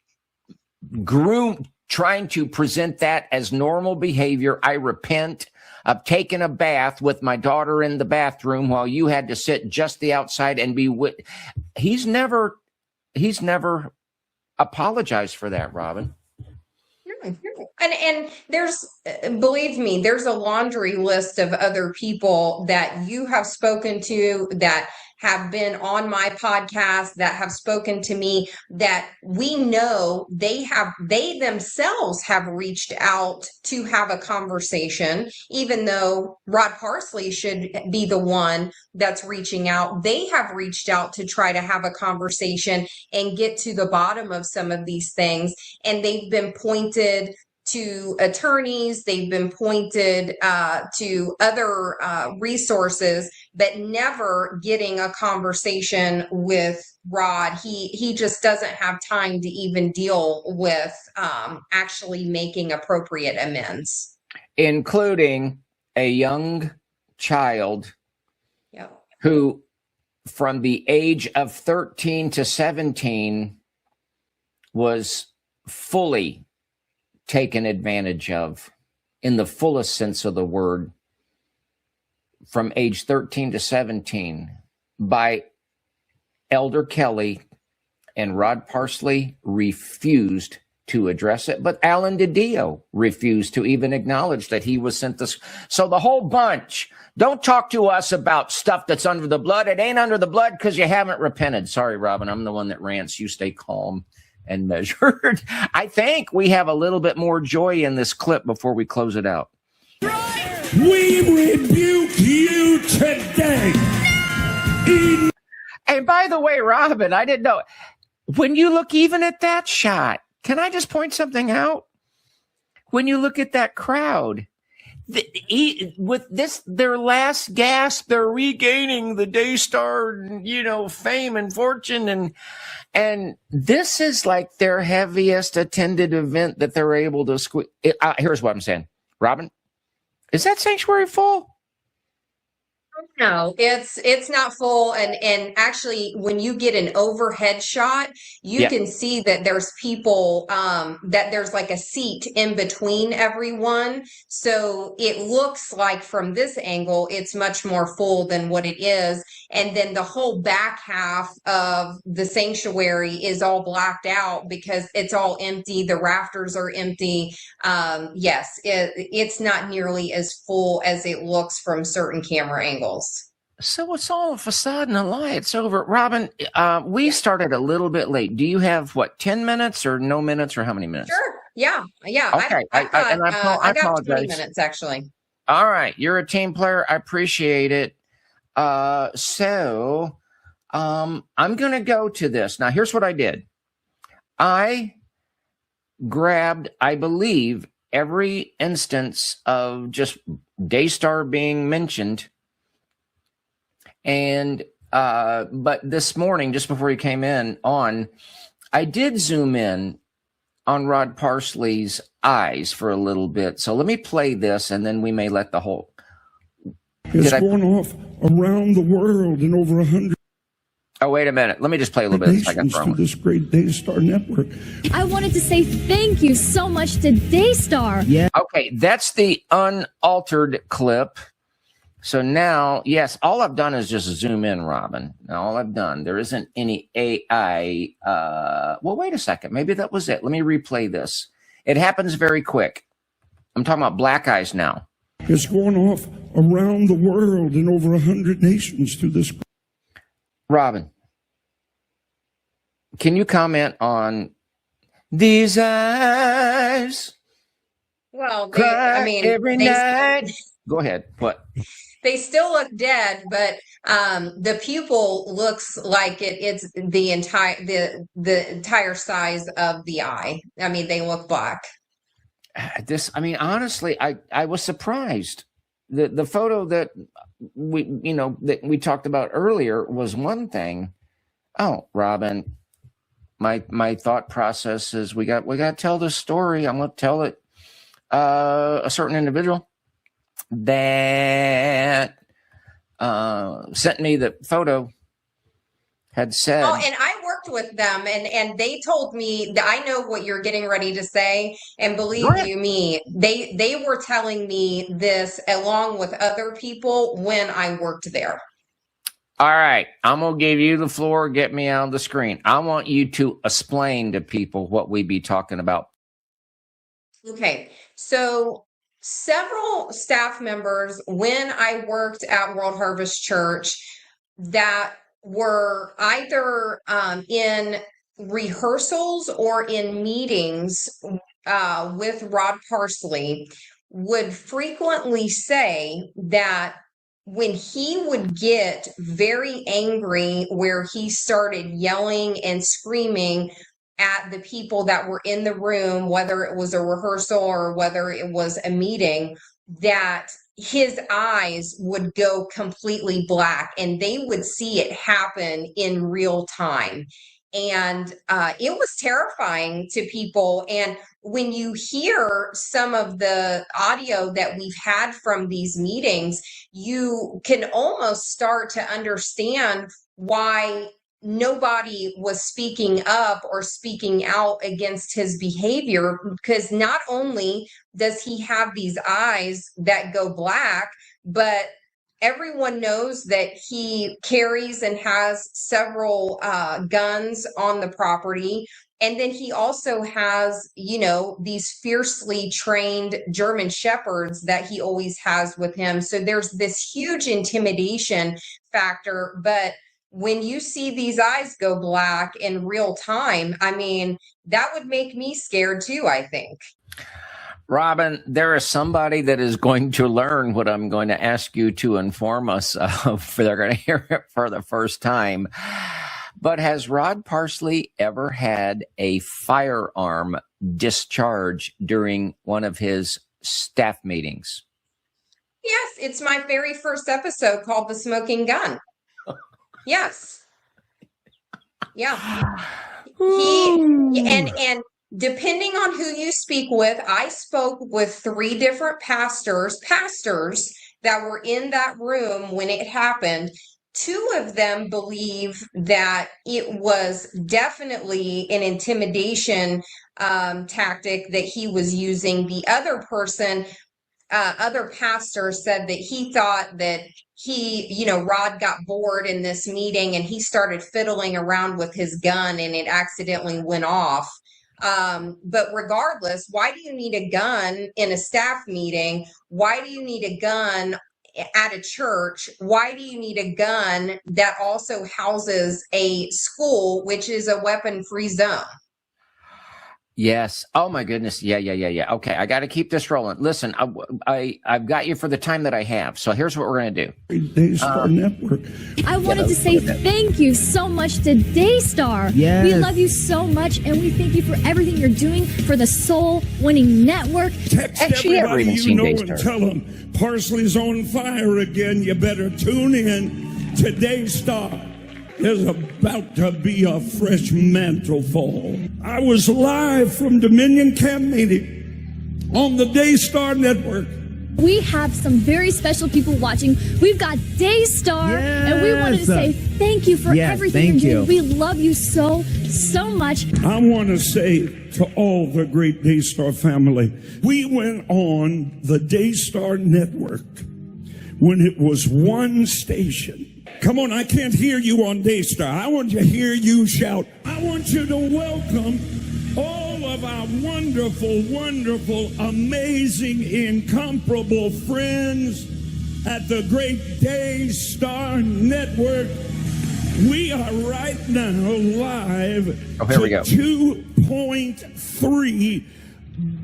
trying to present that as normal behavior. I repent. I've taken a bath with my daughter in the bathroom while you had to sit just the outside and be with. He's never apologized for that, Robyn. And there's, believe me, there's a laundry list of other people that you have spoken to, that have been on my podcast, that have spoken to me, that we know they themselves have reached out to have a conversation, even though Rod Parsley should be the one that's reaching out. They have reached out to try to have a conversation and get to the bottom of some of these things. And they've been pointed to attorneys, they've been pointed to other resources, but never getting a conversation with Rod. He just doesn't have time to even deal with actually making appropriate amends. Including a young child who, from the age of 13 to 17, was fully taken advantage of in the fullest sense of the word, from age 13 to 17 by Elder Kelly, and Rod Parsley refused to address it. But Alan DiDio refused to even acknowledge that he was sent this. So the whole bunch, don't talk to us about stuff that's under the blood. It ain't under the blood because you haven't repented. Sorry, Robyn, I'm the one that rants. You stay calm and measured. I think we have a little bit more joy in this clip before we close it out. We rebuke you today. And by the way, Robyn, I didn't know. When you look even at that shot, can I just point something out? When you look at that crowd, with this, their last gasp, they're regaining the Daystar, fame and fortune, and this is like their heaviest attended event that they're able to squeeze. Here's what I'm saying, Robyn, is that sanctuary full? No, it's not full. And actually, when you get an overhead shot, you can see that there's people, that there's like a seat in between everyone. So it looks like from this angle, it's much more full than what it is. And then the whole back half of the sanctuary is all blacked out because it's all empty. The rafters are empty. Yes, it's not nearly as full as it looks from certain camera angles. So it's all a facade and a lie. It's over. Robyn, we started a little bit late. Do you have, 10 minutes or no minutes, or how many minutes?Ure. Yeah. Okay. I got apologize. 20 minutes, actually. All right. You're a team player. I appreciate it. So I'm going to go to this. Now, here's what I did. I grabbed, I believe, every instance of just Daystar being mentioned. And but this morning, just before you came in on, I did zoom in on Rod Parsley's eyes for a little bit. So let me play this, and then we may let the whole. It's going off around the world in over 100 Oh, wait a minute. Let me just play a little bit. nations through this great Daystar Network. I wanted to say thank you so much to Daystar. Yeah. Okay, that's the unaltered clip. So now, yes, all I've done is just zoom in, Robyn. Now, all I've done, there isn't any AI. Well, wait a second. Maybe that was it. Let me replay this. It happens very quick. I'm talking about black eyes now. It's going off around the world in over 100 nations through this. Robyn, can you comment on these eyes? Well, Cry every night. Go ahead. What? They still look dead, but the pupil looks like it's the entire size of the eye. I mean, they look black. Honestly, I was surprised. The photo that we talked about earlier was one thing. Oh, Robyn, my thought process is we got to tell this story. I'm going to tell it. A certain individual that sent me the photo had said. Oh, and I worked with them, and they told me that I know what you're getting ready to say, and believe you me, they were telling me this along with other people when I worked there. All right, I'm gonna give you the floor. Get me out of the screen. I want you to explain to people what we be talking about. Okay, so several staff members when I worked at World Harvest Church that were either in rehearsals or in meetings with Rod Parsley would frequently say that when he would get very angry, where he started yelling and screaming at the people that were in the room, whether it was a rehearsal or whether it was a meeting, that his eyes would go completely black and they would see it happen in real time. And it was terrifying to people. And when you hear some of the audio that we've had from these meetings, you can almost start to understand why nobody was speaking up or speaking out against his behavior, because not only does he have these eyes that go black, but everyone knows that he carries and has several guns on the property. And then he also has, these fiercely trained German shepherds that he always has with him. So there's this huge intimidation factor. But when you see these eyes go black in real time, that would make me scared too, I think. Robyn, there is somebody that is going to learn what I'm going to ask you to inform us of. They're going to hear it for the first time. But has Rod Parsley ever had a firearm discharge during one of his staff meetings? Yes, it's my very first episode called The Smoking Gun. Yes. Yeah. And depending on who you speak with, I spoke with 3 different pastors that were in that room when it happened. 2 of them believe that it was definitely an intimidation tactic that he was using. The other pastor said that he thought that Rod got bored in this meeting and he started fiddling around with his gun and it accidentally went off. But regardless, why do you need a gun in a staff meeting? Why do you need a gun at a church? Why do you need a gun that also houses a school, which is a weapon-free zone? Yes. Oh my goodness. Yeah. Okay, I got to keep this rolling. Listen, I've got you for the time that I have. So here's what we're going to do. Daystar Network. I wanted to say thank you so much to Daystar. Yes. We love you so much, and we thank you for everything you're doing for the Soul Winning Network. Text Actually, I've everybody even you seen know Daystar. and tell them Parsley's on fire again. You better tune in to Daystar. There's about to be a fresh mantle fall. I was live from Dominion Camp Meeting on the Daystar Network. We have some very special people watching. We've got Daystar, and we wanted to say thank you for everything you're doing. We love you so much. I want to say to all the great Daystar family, we went on the Daystar Network when it was one station. Come on, I can't hear you on Daystar. I want to hear you shout. I want you to welcome all of our wonderful, amazing, incomparable friends at the great Daystar Network. We are right now live here we go. 2.3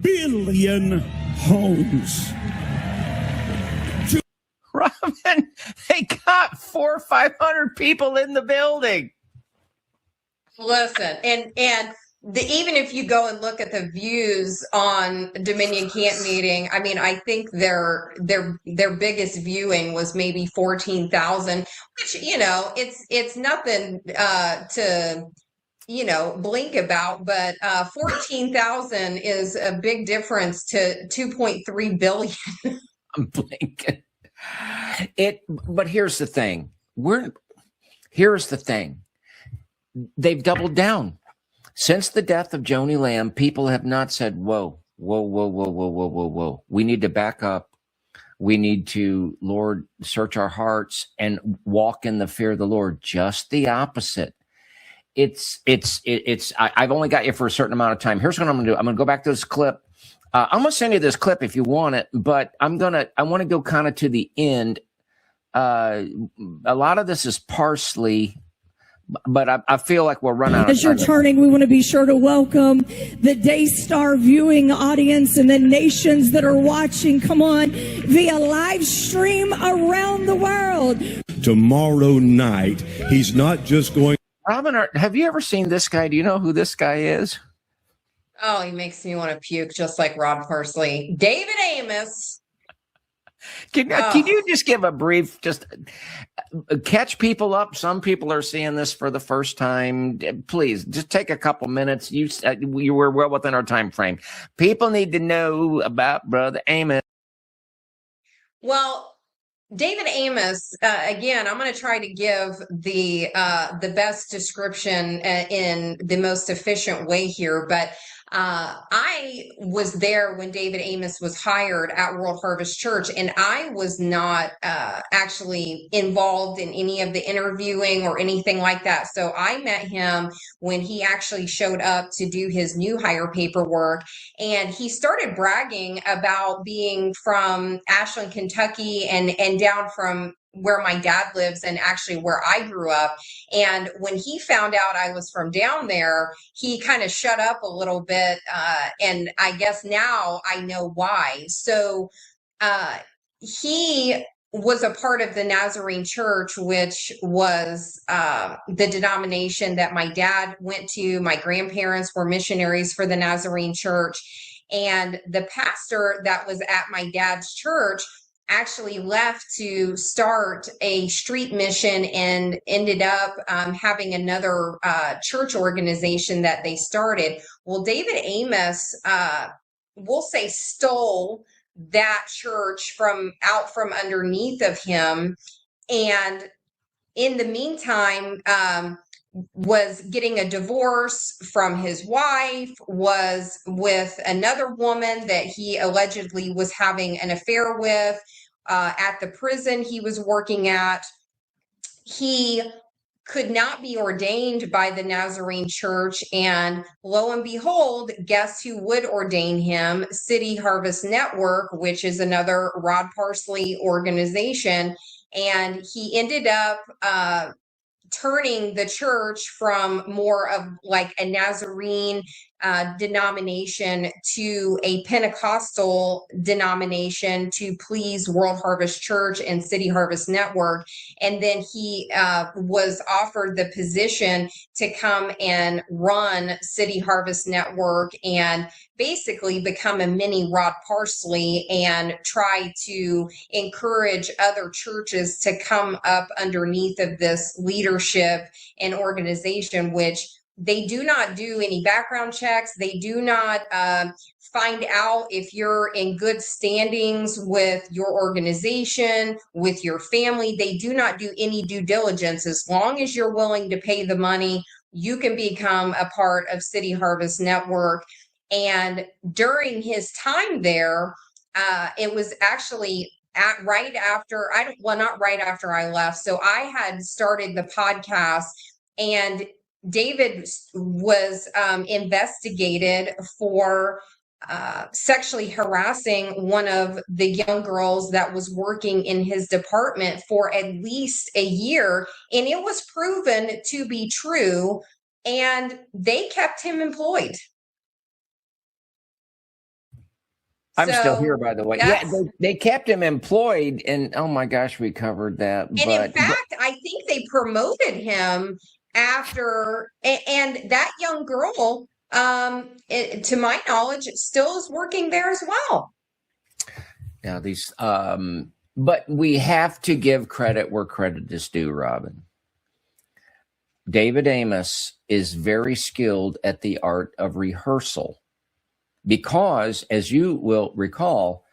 billion homes. Robyn, they got 400 or 500 people in the building. Listen, and even if you go and look at the views on Dominion Camp Meeting, I mean, I think their biggest viewing was maybe 14,000, which, you know, it's nothing to, you know, blink about, but 14,000 is a big difference to 2.3 billion. I'm blinking. But here's the thing. Here's the thing. They've doubled down. Since the death of Joni Lamb, people have not said, whoa. We need to back up. We need to, Lord, search our hearts and walk in the fear of the Lord. Just the opposite. I've only got you for a certain amount of time. Here's what I'm going to do. I'm going to go back to this clip. I'm going to send you this clip if you want it, but I want to go kind of to the end. A lot of this is Parsley, but I feel like we'll run out of time. As you're turning, we want to be sure to welcome the Daystar viewing audience and the nations that are watching. Come on, via live stream around the world. Tomorrow night, he's not just going. Robyn, have you ever seen this guy? Do you know who this guy is? Oh, he makes me want to puke, just like Rod Parsley. David Amos. Can you just give a brief, just catch people up? Some people are seeing this for the first time. Please, just take a couple minutes. You were well within our time frame. People need to know about Brother Amos. Well, David Amos, again, I'm going to try to give the best description in the most efficient way here, but I was there when David Amos was hired at World Harvest Church, and I was not actually involved in any of the interviewing or anything like that. So I met him when he actually showed up to do his new hire paperwork, and he started bragging about being from Ashland, Kentucky, and down from where my dad lives and actually where I grew up. And when he found out I was from down there, he kind of shut up a little bit. And I guess now I know why. So he was a part of the Nazarene Church, which was the denomination that my dad went to. My grandparents were missionaries for the Nazarene Church. And the pastor that was at my dad's church actually left to start a street mission and ended up having another church organization that they started. Well, David Amos, we'll say, stole that church from underneath of him, and in the meantime was getting a divorce from his wife, was with another woman that he allegedly was having an affair with at the prison he was working at. He could not be ordained by the Nazarene Church, and lo and behold, guess who would ordain him? City Harvest Network, which is another Rod Parsley organization. And he ended up turning the church from more of like a Nazarene denomination to a Pentecostal denomination to please World Harvest Church and City Harvest Network. And then he was offered the position to come and run City Harvest Network and basically become a mini Rod Parsley and try to encourage other churches to come up underneath of this leadership and organization, which they do not do any background checks. They do not find out if you're in good standings with your organization, with your family. They do not do any due diligence. As long as you're willing to pay the money, you can become a part of City Harvest Network. And during his time there, it was actually not right after I left. So I had started the podcast, and David was investigated for sexually harassing one of the young girls that was working in his department for at least a year. And it was proven to be true, and they kept him employed. I'm still here, by the way. Yeah, they kept him employed, and oh my gosh, we covered that. And in fact, I think they promoted him after, and that young girl, to my knowledge, still is working there as well. Yeah, but we have to give credit where credit is due, Robyn. David Amos is very skilled at the art of rehearsal. Because, as you will recall,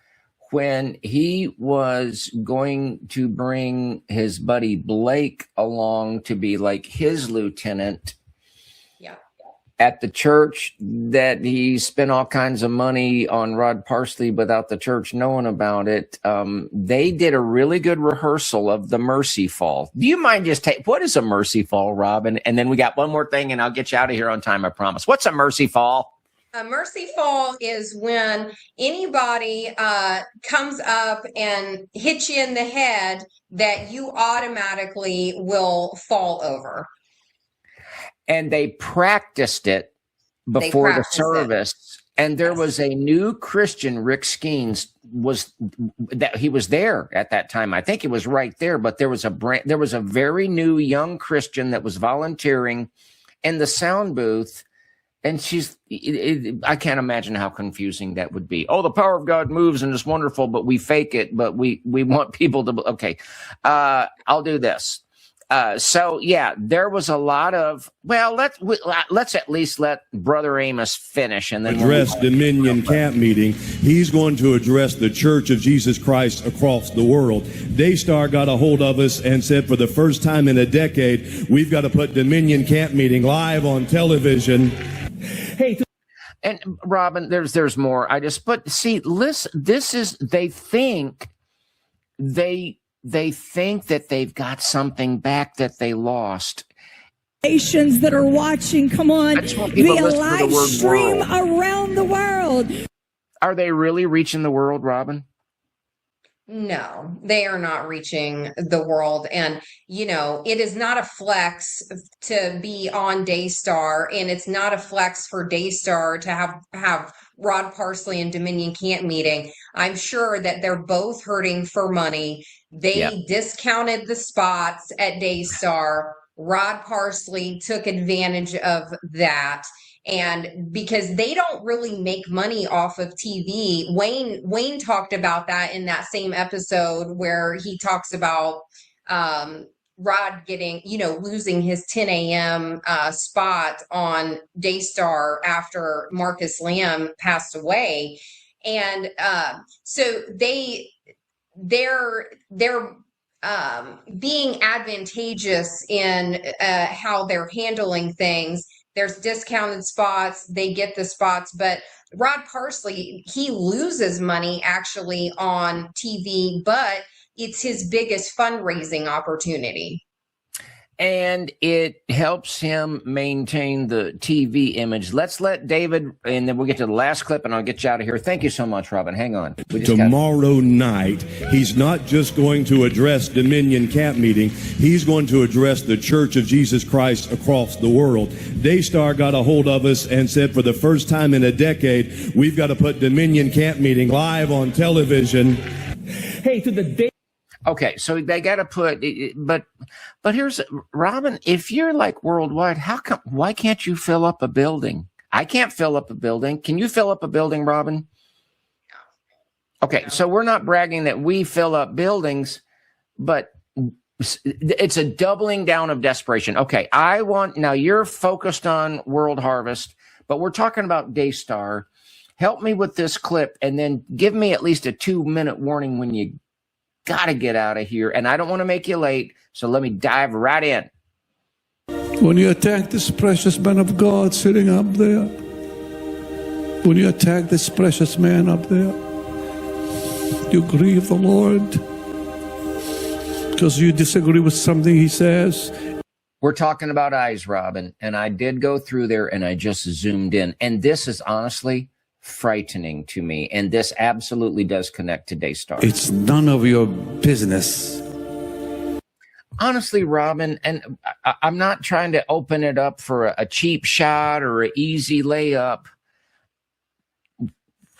when he was going to bring his buddy Blake along to be like his lieutenant at the church that he spent all kinds of money on Rod Parsley without the church knowing about it, they did a really good rehearsal of the mercy fall. Do you mind what is a mercy fall, Robyn? And then we got one more thing and I'll get you out of here on time, I promise. What's a mercy fall? A mercy fall is when anybody comes up and hits you in the head that you automatically will fall over. And they practiced it before the service. And there was a new Christian, Rick Skeens, he was there at that time. I think it was right there, but there was a very new young Christian that was volunteering in the sound booth. And I can't imagine how confusing that would be. Oh, the power of God moves and it's wonderful, but we fake it. But we want people to, okay, I'll do this. So yeah, there was a lot of, let's at least let Brother Amos finish and then address Dominion Camp Meeting. He's going to address the Church of Jesus Christ across the world. Daystar got a hold of us and said for the first time in a decade, we've got to put Dominion Camp Meeting live on television. Hey, and Robyn, there's more. Listen, they think that they've got something back that they lost. Nations that are watching, come on, via live stream around the world. Are they really reaching the world, Robyn? No, they are not reaching the world. And, it is not a flex to be on Daystar, and it's not a flex for Daystar to have Rod Parsley and Dominion Camp Meeting. I'm sure that they're both hurting for money. They discounted the spots at Daystar. Rod Parsley took advantage of that. And because they don't really make money off of TV, Wayne talked about that in that same episode where he talks about Rod getting, losing his 10 a.m. spot on Daystar after Marcus Lamb passed away. And so they're being advantageous in how they're handling things. There's discounted spots, they get the spots, but Rod Parsley, he loses money actually on TV, but it's his biggest fundraising opportunity. and it helps him maintain the TV image. Let's let David, and then we'll get to the last clip, and I'll get you out of here. Thank you so much, Robyn. Hang on. Tomorrow night, he's not just going to address Dominion Camp Meeting. He's going to address the Church of Jesus Christ across the world. Daystar got a hold of us and said, for the first time in a decade, we've got to put Dominion Camp Meeting live on television. Hey, to the day. Okay, so they got to put, but here's, Robyn, if you're like worldwide, why can't you fill up a building? I can't fill up a building. Can you fill up a building, Robyn? Okay, so we're not bragging that we fill up buildings, but it's a doubling down of desperation. Okay, now you're focused on World Harvest, but we're talking about Daystar. Help me with this clip, and then give me at least a 2-minute warning when you got to get out of here. And I don't want to make you late, so let me dive right in. When you attack this precious man of God sitting up there, when you attack this precious man up there, you grieve the Lord because you disagree with something he says. We're talking about eyes, Robyn, and I did go through there and I just zoomed in. And this is honestly frightening to me, and this absolutely does connect to Daystar. It's none of your business. Honestly, Robyn, and I'm not trying to open it up for a cheap shot or an easy layup.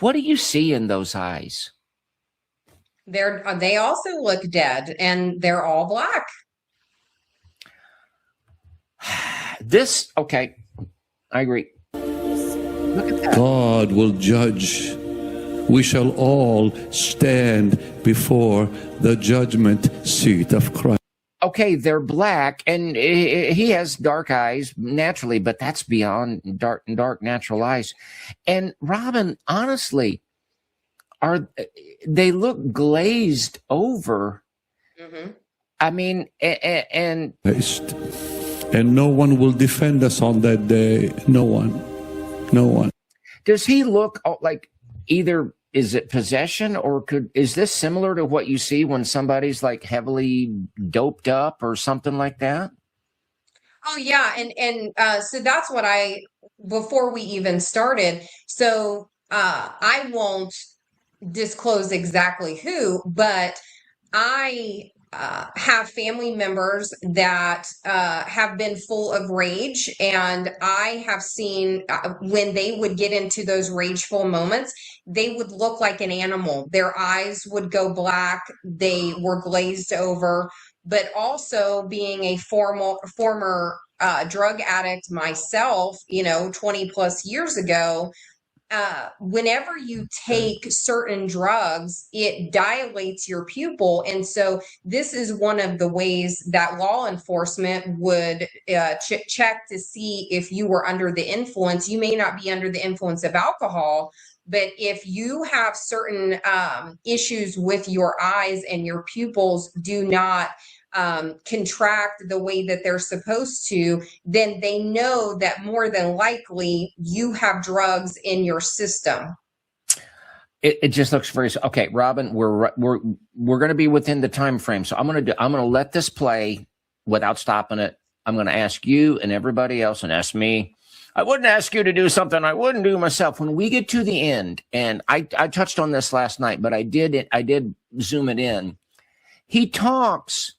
What do you see in those eyes? They also look dead, and they're all black. Okay, I agree. Look at that. God will judge. We shall all stand before the judgment seat of Christ. Okay, they're black, and he has dark eyes naturally, but that's beyond dark natural eyes. And Robyn, honestly, they look glazed over? Mm-hmm. I mean, and no one will defend us on that day. No one. Does he look like either? Is it possession, or is this similar to what you see when somebody's like heavily doped up or something like that? Oh yeah, and so that's what before we even started. So I won't disclose exactly who, but I have family members that have been full of rage, and I have seen when they would get into those rageful moments, they would look like an animal. Their eyes would go black. They were glazed over. But also, being a former drug addict myself, 20 plus years ago, whenever you take certain drugs, it dilates your pupil. And so this is one of the ways that law enforcement would check to see if you were under the influence. You may not be under the influence of alcohol, but if you have certain issues with your eyes and your pupils do not contract the way that they're supposed to, then they know that more than likely you have drugs in your system. It just looks very okay, Robyn. We're going to be within the time frame, so I'm going to let this play without stopping it. I'm going to ask you and everybody else, and ask me. I wouldn't ask you to do something I wouldn't do myself. When we get to the end, and I touched on this last night, but I did zoom it in. He talks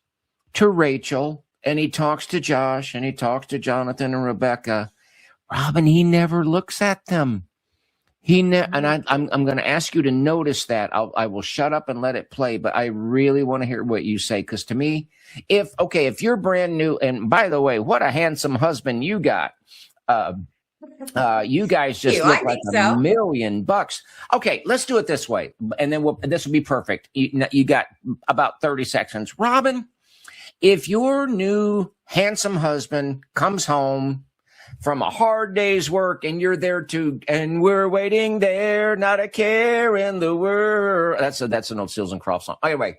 to Rachel, and he talks to Josh, and he talks to Jonathan and Rebecca. Robyn, he never looks at them. And I'm going to ask you to notice that. I will shut up and let it play, but I really want to hear what you say, because to me, if you're brand new, and by the way, what a handsome husband you got. You guys just look like $1 million. Okay, let's do it this way, and then this will be perfect. You got about 30 seconds. Robyn, if your new handsome husband comes home from a hard day's work, and you're there too, and we're waiting there, not a care in the world. That's an old Seals and Crofts song. Anyway,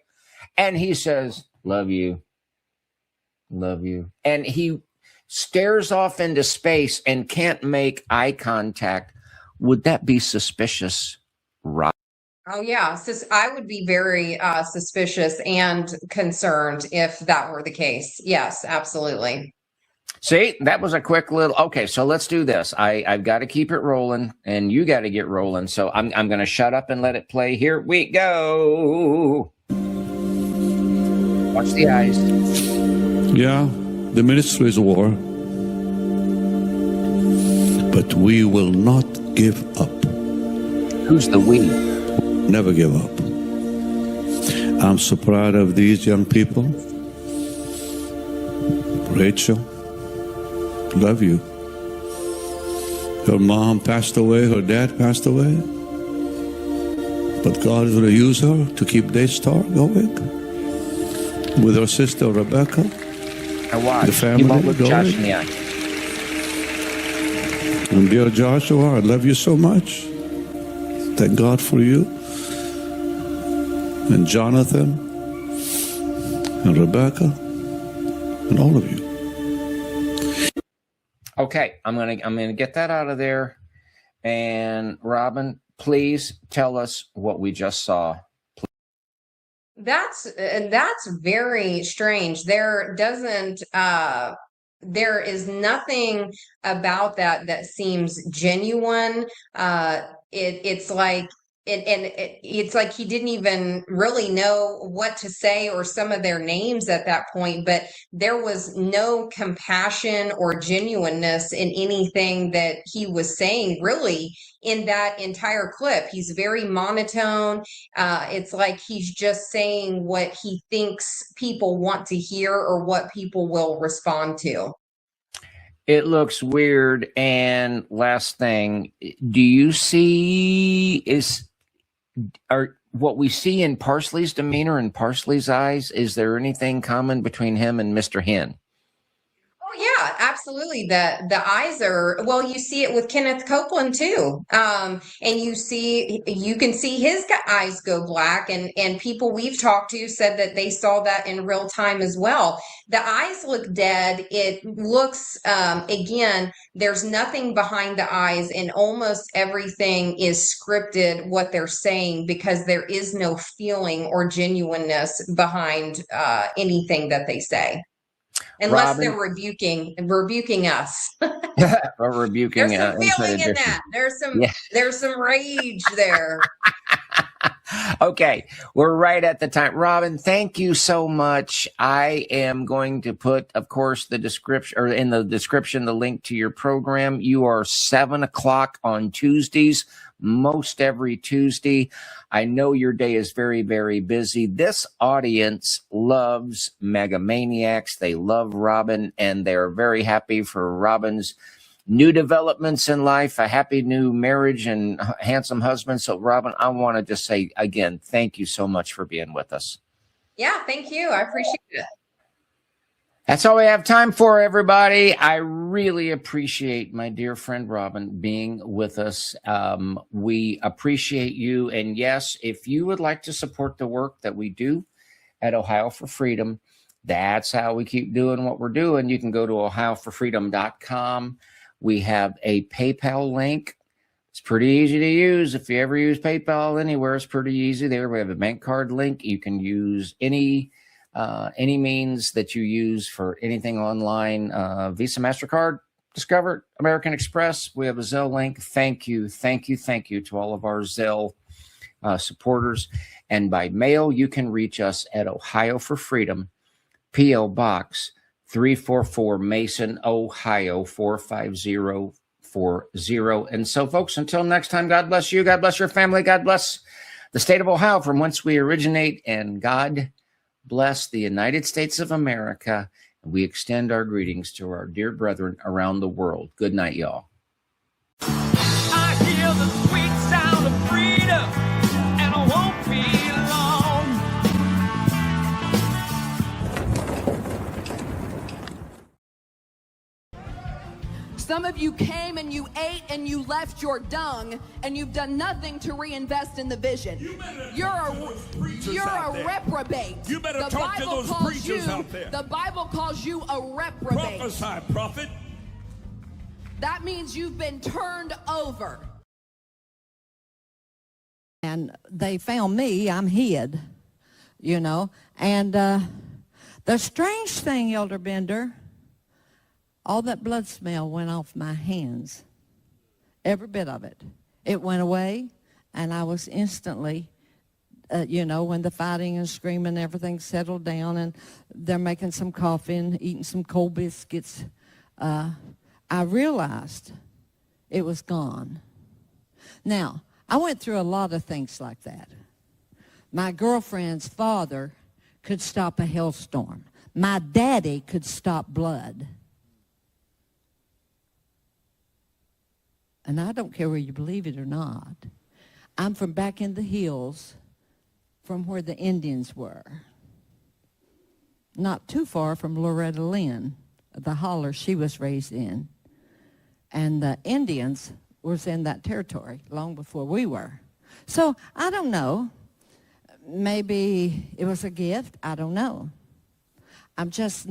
and he says, "Love you, love you," and he stares off into space and can't make eye contact. Would that be suspicious, Rob? Oh yeah, I would be very suspicious and concerned if that were the case. Yes, absolutely. See, that was a quick little. Okay, so let's do this. I've got to keep it rolling, and you got to get rolling. So I'm going to shut up and let it play. Here we go. Watch the eyes. Yeah, the ministry is war, but we will not give up. Who's the we? Never give up. I'm so proud of these young people. Rachel, love you. Her mom passed away, her dad passed away. But God is going to use her to keep Daystar going. With her sister Rebecca. I watch. The family You won't look going. Josh in the eye. And dear Joshua, I love you so much. Thank God for you. And Jonathan, and Rebecca, and all of you. Okay, I'm gonna get that out of there. And Robyn, please tell us what we just saw. That's very strange. There is nothing about that seems genuine. It's like it's like he didn't even really know what to say or some of their names at that point, but there was no compassion or genuineness in anything that he was saying really in that entire clip. He's very monotone. It's like he's just saying what he thinks people want to hear or what people will respond to. It looks weird. And last thing, do you see what we see in Parsley's demeanor and Parsley's eyes? Is there anything common between him and Mr. Hinn? Oh yeah, absolutely. The eyes are, well, you see it with Kenneth Copeland too. And you can see his eyes go black, and people we've talked to said that they saw that in real time as well. The eyes look dead. It looks, again, there's nothing behind the eyes, and almost everything is scripted what they're saying because there is no feeling or genuineness behind anything that they say. Unless Robyn, they're rebuking us. or rebuking. There's some feeling in that. There's some rage there. Okay, we're right at the time. Robyn, thank you so much. I am going to put, of course, the description, or in the description, the link to your program. You are 7:00 on Tuesdays, most every Tuesday. I know your day is very, very busy. This audience loves Mega Maniacs. They love Robyn, and they're very happy for Robyn's new developments in life, a happy new marriage and handsome husband. So Robyn, I want to just say again, thank you so much for being with us. Yeah, thank you. I appreciate it. That's all we have time for, everybody. I really appreciate my dear friend Robyn being with us. We appreciate you. And yes, if you would like to support the work that we do at Ohio for Freedom, that's how we keep doing what we're doing. You can go to ohioforfreedom.com. We have a PayPal link. It's pretty easy to use. If you ever use PayPal anywhere, it's pretty easy there. We have a bank card link. You can use any means that you use for anything online. Visa, MasterCard, Discover, American Express. We have a Zelle link. Thank you to all of our Zelle supporters. And by mail, you can reach us at Ohio for Freedom, P.O. Box 344, Mason, Ohio 45040. And so, folks, until next time, God bless you. God bless your family. God bless the state of Ohio from whence we originate. And God bless the United States of America. And we extend our greetings to our dear brethren around the world. Good night, y'all. I hear the sweet sound of freedom, and I won't be long. Some of you came and you ate and you left your dung, and you've done nothing to reinvest in the vision. You're a reprobate. You better talk to those preachers out there. The Bible calls you a reprobate. Prophesy, prophet. That means you've been turned over. And they found me, I'm hid, you know. And the strange thing, Elder Bender, all that blood smell went off my hands. Every bit of it. It went away, and I was instantly, you know, when the fighting and screaming and everything settled down, and they're making some coffee and eating some cold biscuits, I realized it was gone. Now, I went through a lot of things like that. My girlfriend's father could stop a hailstorm. My daddy could stop blood. And I don't care whether you believe it or not. I'm from back in the hills from where the Indians were. Not too far from Loretta Lynn, the holler she was raised in. And the Indians was in that territory long before we were. So I don't know. Maybe it was a gift. I don't know. I'm just